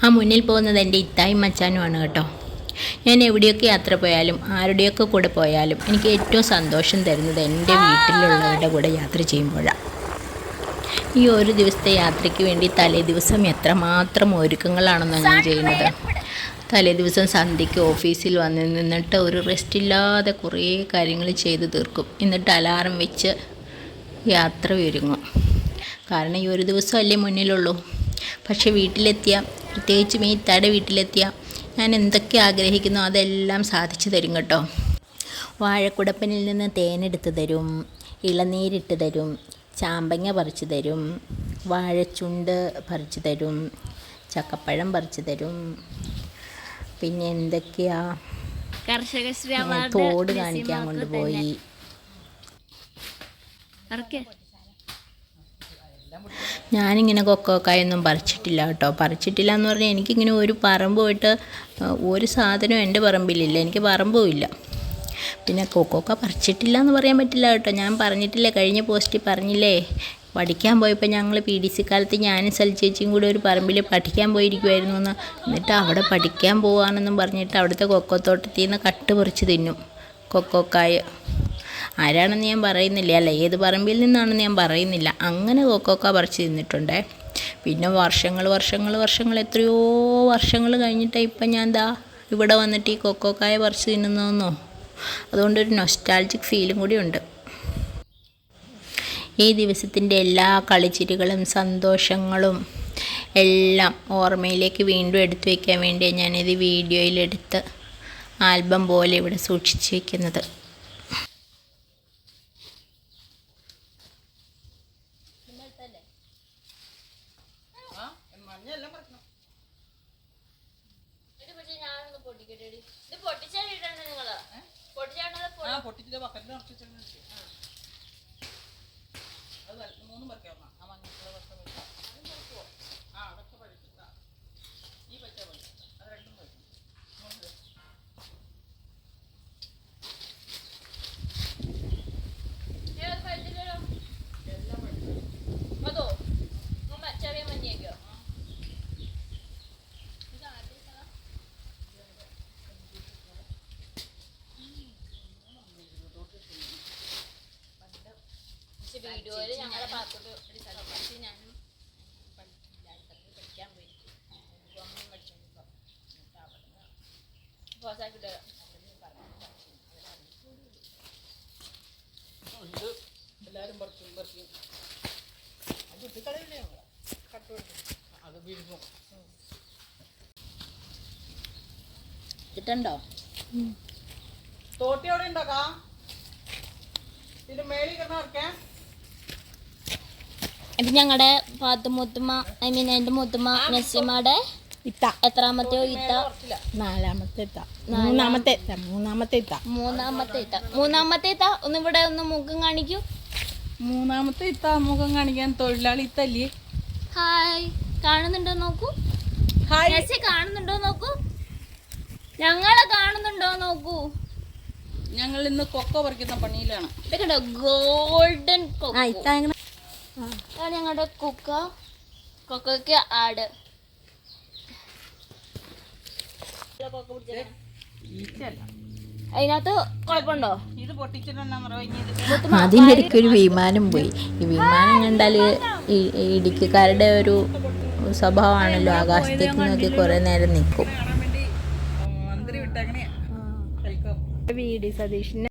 ആ മുന്നിൽ പോകുന്നത് എൻ്റെ ഇത്തായും മച്ചാനുമാണ് കേട്ടോ. ഞാൻ എവിടെയൊക്കെ യാത്ര പോയാലും ആരുടെയൊക്കെ കൂടെ പോയാലും എനിക്ക് ഏറ്റവും സന്തോഷം തരുന്നത് എൻ്റെ വീട്ടിലുള്ളവരുടെ കൂടെ യാത്ര ചെയ്യുമ്പോഴാണ്. ഈ ഒരു ദിവസത്തെ യാത്രയ്ക്ക് വേണ്ടി തലേ ദിവസം എത്രമാത്രം ഒരുക്കങ്ങളാണെന്നോ ഞാൻ ചെയ്യുന്നത്. തലേ ദിവസം സന്ധ്യയ്ക്ക് ഓഫീസിൽ വന്ന് നിന്നിട്ട് ഒരു റെസ്റ്റ് ഇല്ലാതെ കുറേ കാര്യങ്ങൾ ചെയ്ത് തീർക്കും. എന്നിട്ട് അലാറം വെച്ച് യാത്ര ഒരുങ്ങും. കാരണം ഈ ഒരു ദിവസമല്ലേ മുന്നിലുള്ളൂ. പക്ഷെ വീട്ടിലെത്തിയ, പ്രത്യേകിച്ചും ഈ ഇത്താടെ വീട്ടിലെത്തിയ ഞാൻ എന്തൊക്കെ ആഗ്രഹിക്കുന്നു അതെല്ലാം സാധിച്ചു തരും കേട്ടോ. വാഴക്കുടപ്പനിൽ നിന്ന് തേനെടുത്ത് തരും, ഇളനീരിട്ട് തരും, ചാമ്പങ്ങ പറിച്ചു തരും, വാഴച്ചുണ്ട് പറിച്ചു തരും, ചക്കപ്പഴം പറിച്ചു തരും. പിന്നെ എന്തൊക്കെയാ, തോട് കാണിക്കാൻ കൊണ്ടുപോയി. ഞാനിങ്ങനെ കൊക്കോക്കായൊന്നും പറിച്ചിട്ടില്ല കേട്ടോ. പറിച്ചിട്ടില്ല എന്ന് പറഞ്ഞാൽ എനിക്കിങ്ങനെ ഒരു പറമ്പ് പോയിട്ട് ഒരു സാധനവും എൻ്റെ പറമ്പിലില്ല, എനിക്ക് പറമ്പും ഇല്ല. പിന്നെ കൊക്കോക്ക പറിച്ചിട്ടില്ല എന്ന് പറയാൻ പറ്റില്ല കേട്ടോ. ഞാൻ പറഞ്ഞിട്ടില്ലേ, കഴിഞ്ഞ പോസ്റ്റിൽ പറഞ്ഞില്ലേ, പഠിക്കാൻ പോയപ്പോൾ ഞങ്ങൾ PDC കാലത്ത് ഞാനും സൽച്ചേച്ചിയും കൂടി ഒരു പറമ്പിൽ പഠിക്കാൻ പോയിരിക്കുമായിരുന്നു എന്ന്. എന്നിട്ട് അവിടെ പഠിക്കാൻ പോകാമെന്നും പറഞ്ഞിട്ട് അവിടുത്തെ കൊക്കോത്തോട്ടത്തിൽ നിന്ന് കട്ട് പറിച്ച് തിന്നും കൊക്കോക്കായ. ആരാണെന്ന് ഞാൻ പറയുന്നില്ല, അല്ല ഏത് പറമ്പിൽ നിന്നാണെന്ന് ഞാൻ പറയുന്നില്ല. അങ്ങനെ കൊക്കോക്ക പറിച്ച് തിന്നിട്ടുണ്ടേ. പിന്നെ വർഷങ്ങൾ എത്രയോ വർഷങ്ങൾ കഴിഞ്ഞിട്ടാണ് ഇപ്പം ഞാൻ ഇവിടെ വന്നിട്ട് ഈ കൊക്കോക്കായ പറിച്ച് തിന്നുന്നതെന്നോ. അതുകൊണ്ടൊരു നൊസ്റ്റാൾജിക് ഫീലും കൂടി ഉണ്ട്. ഈ ദിവസത്തിൻ്റെ എല്ലാ കളിച്ചിരികളും സന്തോഷങ്ങളും എല്ലാം ഓർമ്മയിലേക്ക് വീണ്ടും എടുത്തു വയ്ക്കാൻ വേണ്ടിയാണ് ഞാനിത് വീഡിയോയിലെടുത്ത് ആൽബം പോലെ ഇവിടെ സൂക്ഷിച്ച് വയ്ക്കുന്നത്. വീഡിയോയിൽ ഞങ്ങളെ പാത്തോട്ട് ഞാനും പഠിക്കാൻ പോയി എല്ലാവരും ഇട്ടുണ്ടോ? തോട്ടി അവിടെ ഉണ്ടോ? ഇത് മേളിൽ കിടന്നവർക്കേ ഇത് ഞങ്ങളുടെ പാത്തുമുത്തുമ്മ, ഐ മീൻ എൻ്റെ മുത്തുമ്മ നസീമയുടെ ഇത്ത. എത്രാമത്തെയോ ഇത്ത? മൂന്നാമത്തെ ഇത്ത. മൂന്നാമത്തെ ഇത്ത. ഒന്ന് ഇവിടെ ഒന്ന് മുഖം കാണിക്കൂ. മൂന്നാമത്തെ ഇത്ത മുഖം കാണിക്കാൻ തൊഴിലാളി ഇത്തല്ലേ. ഹായ്, കാണുന്നുണ്ടോ നോക്കൂ. നസി കാണുന്നുണ്ടോ നോക്കൂ. ഞങ്ങളെ കാണുന്നുണ്ടോ നോക്കൂ. ഞങ്ങൾ ഇന്ന് കൊക്കോ പറിക്കുന്ന പണിയിലാണ്. ഇതൊക്കെ ഗോൾഡൻ കൊക്കോ. അതാണ് ഞങ്ങളുടെ കൊക്കോക്ക് ആട്. അതിനകത്ത് കുഴപ്പമുണ്ടോ? ഇത് അതിൻ്റെ ഇടയ്ക്ക് ഒരു വിമാനം പോയി. ഈ വിമാനം കണ്ടാൽ ഇടുക്കിക്കാരുടെ ഒരു സ്വഭാവമാണല്ലോ, ആകാശത്തേക്ക് നോക്കി കുറേ നേരം നിൽക്കും. മന്ത്രി വിട്ടങ്ങനെ VD സതീഷിന്